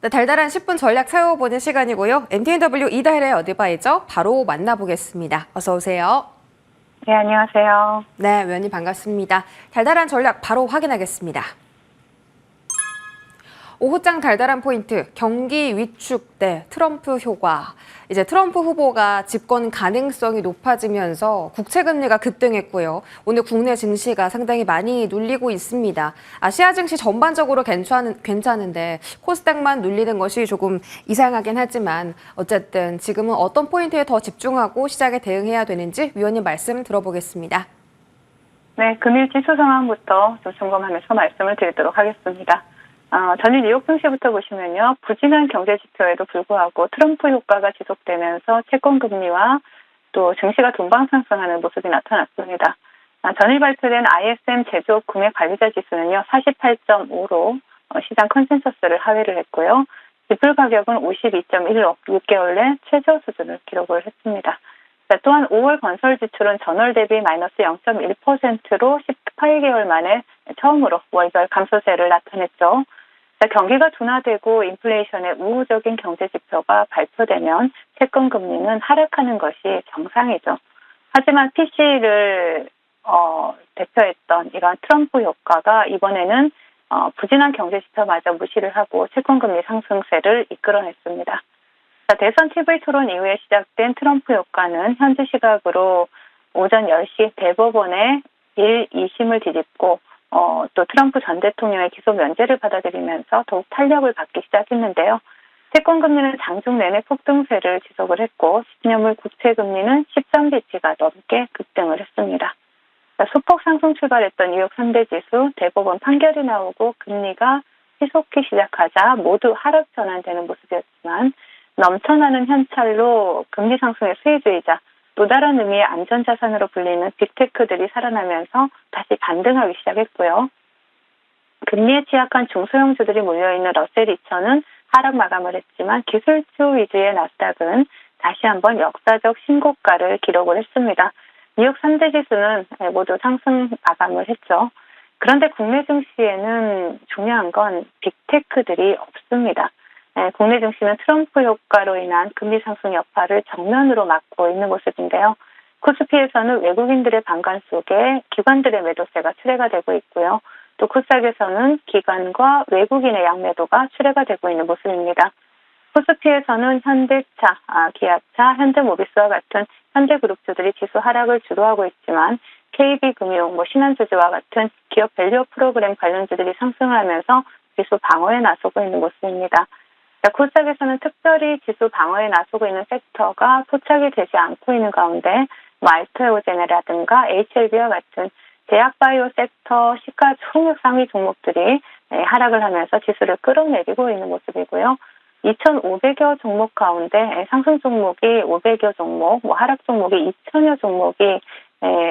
네, 달달한 10분 전략 세워보는 시간이고요. MTNW 이달의 어드바이저 바로 만나보겠습니다. 어서 오세요. 네, 안녕하세요. 네, 위원님 반갑습니다. 달달한 전략 바로 확인하겠습니다. 오후장 달달한 포인트, 경기 위축 대 트럼프 효과. 이제 트럼프 후보가 집권 가능성이 높아지면서 국채금리가 급등했고요. 오늘 국내 증시가 상당히 많이 눌리고 있습니다. 아시아 증시 전반적으로 괜찮은데 코스닥만 눌리는 것이 조금 이상하긴 하지만 어쨌든 지금은 어떤 포인트에 더 집중하고 시장에 대응해야 되는지 위원님 말씀 들어보겠습니다. 네, 금일 지수 상황부터 좀 점검하면서 말씀을 드리도록 하겠습니다. 전일 뉴욕 증시부터 보시면요. 부진한 경제 지표에도 불구하고 트럼프 효과가 지속되면서 채권 금리와 또 증시가 동방 상승하는 모습이 나타났습니다. 전일 발표된 ISM 제조업 구매 관리자 지수는요. 48.5로 시장 컨센서스를 하회를 했고요. 지표 가격은 52.1로 6개월 내 최저 수준을 기록을 했습니다. 또한 5월 건설 지출은 전월 대비 마이너스 0.1%로 18개월 만에 처음으로 월별 감소세를 나타냈죠. 경기가 둔화되고 인플레이션의 우호적인 경제 지표가 발표되면 채권 금리는 하락하는 것이 정상이죠. 하지만 PC를 대표했던 이러한 트럼프 효과가 이번에는 부진한 경제 지표마저 무시를 하고 채권 금리 상승세를 이끌어냈습니다. 대선 TV 토론 이후에 시작된 트럼프 효과는 현지 시각으로 오전 10시 대법원의 1, 2심을 뒤집고 또 트럼프 전 대통령의 기소 면제를 받아들이면서 더욱 탄력을 받기 시작했는데요. 채권 금리는 장중 내내 폭등세를 지속을 했고 10년물 국채 금리는 10.bp가 넘게 급등을 했습니다. 소폭 상승 출발했던 뉴욕 3대 지수 대법원 판결이 나오고 금리가 희속히 시작하자 모두 하락 전환되는 모습이었지만 넘쳐나는 현찰로 금리 상승의 수혜주의자, 또 다른 의미의 안전자산으로 불리는 빅테크들이 살아나면서 다시 반등하기 시작했고요. 금리에 취약한 중소형주들이 몰려있는 러셀 2000은 하락 마감을 했지만 기술주 위주의 나스닥은 다시 한번 역사적 신고가를 기록을 했습니다. 뉴욕 3대 지수는 모두 상승 마감을 했죠. 그런데 국내 증시에는 중요한 건 빅테크들이 없습니다. 국내 증시는 트럼프 효과로 인한 금리 상승 여파를 정면으로 맞고 있는 모습인데요. 코스피에서는 외국인들의 반감 속에 기관들의 매도세가 출회가 되고 있고요. 또 코스닥에서는 기관과 외국인의 양매도가 출회가 되고 있는 모습입니다. 코스피에서는 현대차, 기아차, 현대모비스와 같은 현대그룹주들이 지수 하락을 주도하고 있지만 KB금융, 신한주주와 같은 기업 밸류 프로그램 관련주들이 상승하면서 지수 방어에 나서고 있는 모습입니다. 코스닥에서는 특별히 지수 방어에 나서고 있는 섹터가 포착이 되지 않고 있는 가운데 알테오젠이라든가 HLB와 같은 제약바이오 섹터 시가총액 상위 종목들이 하락을 하면서 지수를 끌어내리고 있는 모습이고요. 2,500여 종목 가운데 상승 종목이 500여 종목, 하락 종목이 2,000여 종목이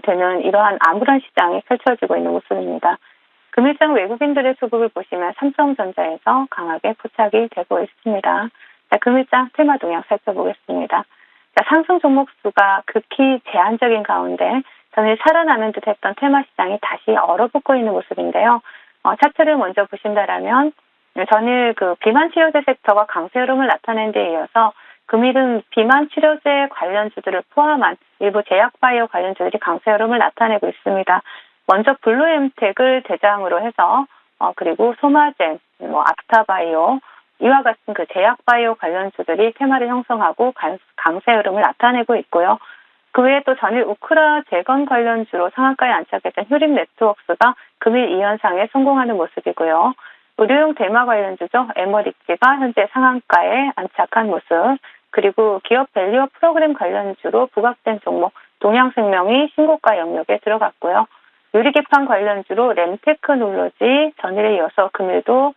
되는 이러한 암울한 시장이 펼쳐지고 있는 모습입니다. 금일장 외국인들의 수급을 보시면 삼성전자에서 강하게 포착이 되고 있습니다. 금일장 테마 동향 살펴보겠습니다. 상승 종목 수가 극히 제한적인 가운데 전일 살아나는 듯 했던 테마 시장이 다시 얼어붙고 있는 모습인데요. 차트를 먼저 보신다라면 전일 비만 치료제 섹터가 강세 흐름을 나타낸 데 이어서 금일은 비만 치료제 관련주들을 포함한 일부 제약바이오 관련주들이 강세 흐름을 나타내고 있습니다. 먼저 블루엠텍을 대장으로 해서 그리고 소마젠, 아프타바이오 이와 같은 제약바이오 관련주들이 테마를 형성하고 강세 흐름을 나타내고 있고요. 그 외에 또 전일 우크라 재건 관련주로 상한가에 안착했던 휴림네트워크스가 금일 이 현상에 성공하는 모습이고요. 의료용 대마 관련주죠. 에머리지가 현재 상한가에 안착한 모습. 그리고 기업 밸류업 프로그램 관련주로 부각된 종목 동양생명이 신고가 영역에 들어갔고요. 유리개판 관련주로 램테크놀로지 전일에 이어서 금일도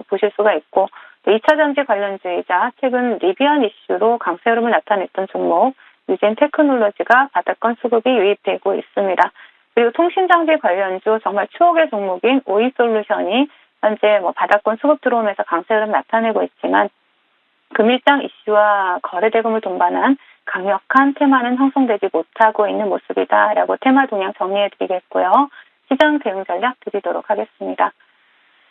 보실 수가 있고 2차 전지 관련주이자 최근 리비안 이슈로 강세 흐름을 나타냈던 종목 유진 테크놀로지가 바닥권 수급이 유입되고 있습니다. 그리고 통신장비 관련주 정말 추억의 종목인 오이솔루션이 현재 바닥권 수급 들어오면서 강세 흐름 나타내고 있지만 금일장 이슈와 거래대금을 동반한 강력한 테마는 형성되지 못하고 있는 모습이다라고 테마 동향 정리해드리겠고요. 시장 대응 전략 드리도록 하겠습니다.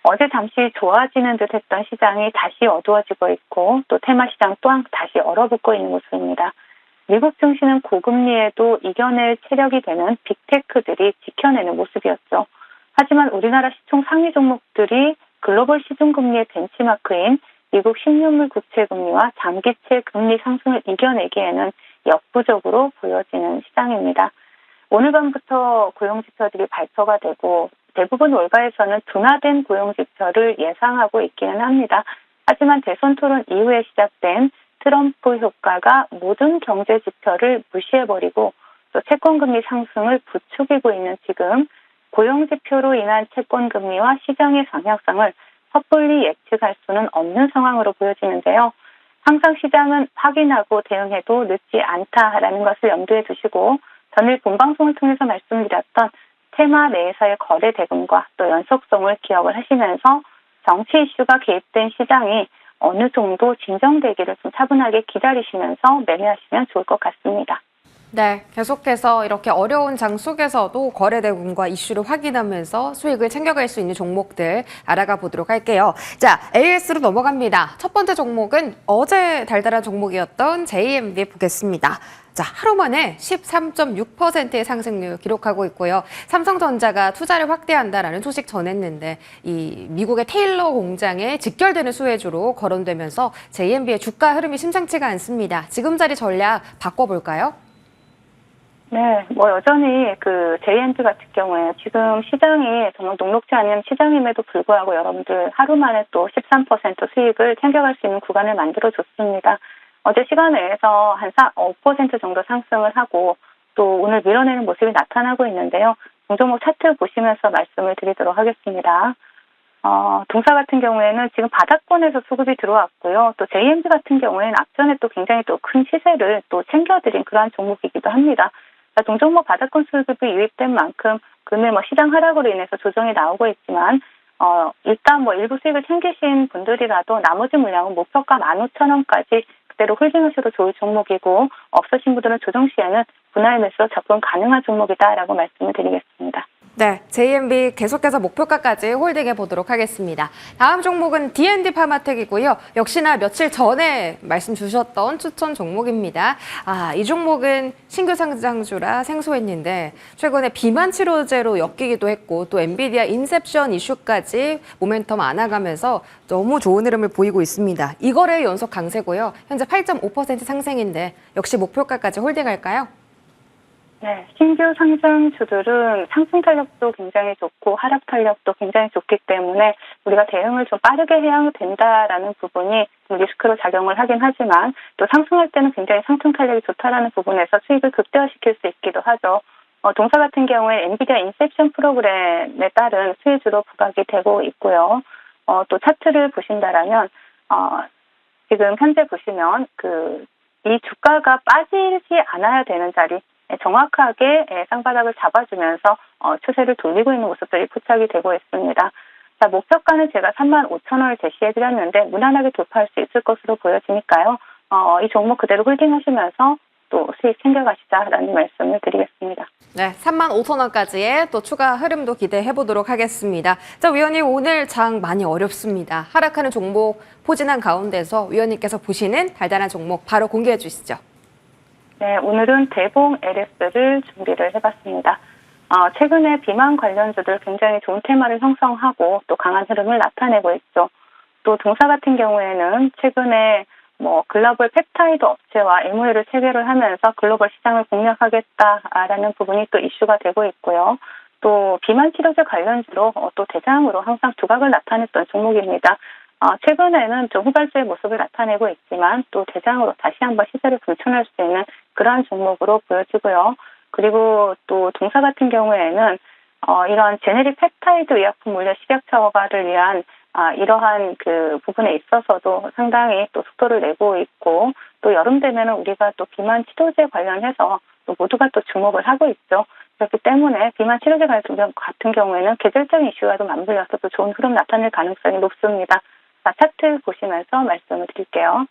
어제 잠시 좋아지는 듯 했던 시장이 다시 어두워지고 있고 또 테마 시장 또한 다시 얼어붙고 있는 모습입니다. 미국 증시는 고금리에도 이겨낼 체력이 되는 빅테크들이 지켜내는 모습이었죠. 하지만 우리나라 시총 상위 종목들이 글로벌 시중금리의 벤치마크인 미국 10년물 국채금리와 장기채 금리 상승을 이겨내기에는 역부족으로 보여지는 시장입니다. 오늘 밤부터 고용지표들이 발표가 되고 대부분 월가에서는 둔화된 고용지표를 예상하고 있기는 합니다. 하지만 대선 토론 이후에 시작된 트럼프 효과가 모든 경제 지표를 무시해버리고 또 채권금리 상승을 부추기고 있는 지금 고용지표로 인한 채권금리와 시장의 방향성을 섣불리 예측할 수는 없는 상황으로 보여지는데요. 항상 시장은 확인하고 대응해도 늦지 않다라는 것을 염두에 두시고 전일 본방송을 통해서 말씀드렸던 테마 내에서의 거래 대금과 또 연속성을 기억을 하시면서 정치 이슈가 개입된 시장이 어느 정도 진정되기를 좀 차분하게 기다리시면서 매매하시면 좋을 것 같습니다. 네, 계속해서 이렇게 어려운 장 속에서도 거래 대금과 이슈를 확인하면서 수익을 챙겨갈 수 있는 종목들 알아가 보도록 할게요. 자, AS로 넘어갑니다. 첫 번째 종목은 어제 달달한 종목이었던 JMB 보겠습니다. 자, 하루 만에 13.6%의 상승률 기록하고 있고요. 삼성전자가 투자를 확대한다라는 소식 전했는데 이 미국의 테일러 공장에 직결되는 수혜주로 거론되면서 JMB의 주가 흐름이 심상치가 않습니다. 지금 자리 전략 바꿔볼까요? 네, 여전히 JMB 같은 경우에 지금 시장이 정말 녹록지 않은 시장임에도 불구하고 여러분들 하루 만에 또 13% 수익을 챙겨갈 수 있는 구간을 만들어줬습니다. 어제 시간 내에서 한 5% 정도 상승을 하고 또 오늘 밀어내는 모습이 나타나고 있는데요. 종목 차트 보시면서 말씀을 드리도록 하겠습니다. 동사 같은 경우에는 지금 바닥권에서 수급이 들어왔고요. 또 JMB 같은 경우에는 앞전에 또 굉장히 또 큰 시세를 또 챙겨드린 그러한 종목이기도 합니다. 동종목 바닥권 수급이 유입된 만큼 금일 시장 하락으로 인해서 조정이 나오고 있지만 일단 일부 수익을 챙기신 분들이라도 나머지 물량은 목표가 15,000원까지 그대로 홀딩하셔도 좋을 종목이고 없으신 분들은 조정 시에는 분할 매수로 접근 가능한 종목이다라고 말씀을 드리겠습니다. 네, JMB 계속해서 목표가까지 홀딩해 보도록 하겠습니다. 다음 종목은 D&D 파마텍이고요. 역시나 며칠 전에 말씀 주셨던 추천 종목입니다. 이 종목은 신규 상장주라 생소했는데 최근에 비만 치료제로 엮이기도 했고 또 엔비디아 인셉션 이슈까지 모멘텀 안아가면서 너무 좋은 흐름을 보이고 있습니다. 이거래 연속 강세고요. 현재 8.5% 상승인데 역시 목표가까지 홀딩할까요? 네, 신규 상장주들은 상승 탄력도 굉장히 좋고 하락 탄력도 굉장히 좋기 때문에 우리가 대응을 좀 빠르게 해야 된다라는 부분이 리스크로 작용을 하긴 하지만 또 상승할 때는 굉장히 상승 탄력이 좋다라는 부분에서 수익을 극대화시킬 수 있기도 하죠. 동사 같은 경우에 엔비디아 인셉션 프로그램에 따른 수혜주로 부각이 되고 있고요. 또 차트를 보신다라면 지금 현재 보시면 이 주가가 빠지지 않아야 되는 자리 정확하게 쌍바닥을 잡아주면서 추세를 돌리고 있는 모습들이 포착이 되고 있습니다. 자, 목표가는 제가 35,000원을 제시해드렸는데 무난하게 돌파할 수 있을 것으로 보여지니까요. 이 종목 그대로 홀딩하시면서 또 수익 챙겨가시자라는 말씀을 드리겠습니다. 네, 35,000원까지의 또 추가 흐름도 기대해 보도록 하겠습니다. 자, 위원님 오늘 장 많이 어렵습니다. 하락하는 종목 포진한 가운데서 위원님께서 보시는 달달한 종목 바로 공개해 주시죠. 네, 오늘은 대봉 LS를 준비를 해봤습니다. 최근에 비만 관련주들 굉장히 좋은 테마를 형성하고 또 강한 흐름을 나타내고 있죠. 또 동사 같은 경우에는 최근에 글로벌 펩타이드 업체와 MOU를 체결을 하면서 글로벌 시장을 공략하겠다라는 부분이 또 이슈가 되고 있고요. 또 비만 치료제 관련주로 또 대장으로 항상 두각을 나타냈던 종목입니다. 최근에는 좀 후발주의 모습을 나타내고 있지만 또 대장으로 다시 한번 시세를 불천할 수 있는 그러한 종목으로 보여지고요. 그리고 또 동사 같은 경우에는 이런 제네릭 펩타이드 의약품 물려 식약처화를 위한 이러한 부분에 있어서도 상당히 또 속도를 내고 있고 또 여름 되면은 우리가 또 비만 치료제 관련해서 또 모두가 또 주목을 하고 있죠. 그렇기 때문에 비만 치료제 같은 경우에는 계절적인 이슈와도 맞물려서 또 좋은 흐름 나타낼 가능성이 높습니다. 자, 차트 보시면서 말씀을 드릴게요.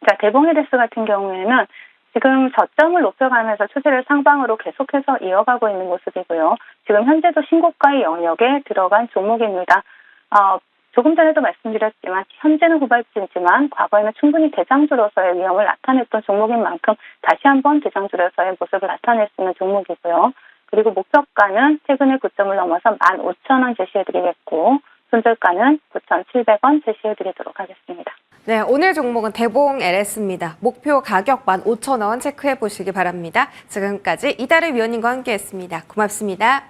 자, 대봉헤데스 같은 경우에는 지금 저점을 높여가면서 추세를 상방으로 계속해서 이어가고 있는 모습이고요. 지금 현재도 신고가의 영역에 들어간 종목입니다. 조금 전에도 말씀드렸지만 현재는 후발주이지만 과거에는 충분히 대장주로서의 위험을 나타냈던 종목인 만큼 다시 한번 대장주로서의 모습을 나타낼 수 있는 종목이고요. 그리고 목표가는 최근에 고점을 넘어서 15,000원 제시해드리겠고 손절가는 9,700원 제시해드리도록 하겠습니다. 네, 오늘 종목은 대봉 LS입니다. 목표 가격 15,000원 체크해 보시기 바랍니다. 지금까지 이다래 위원님과 함께했습니다. 고맙습니다.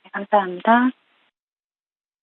네, 감사합니다.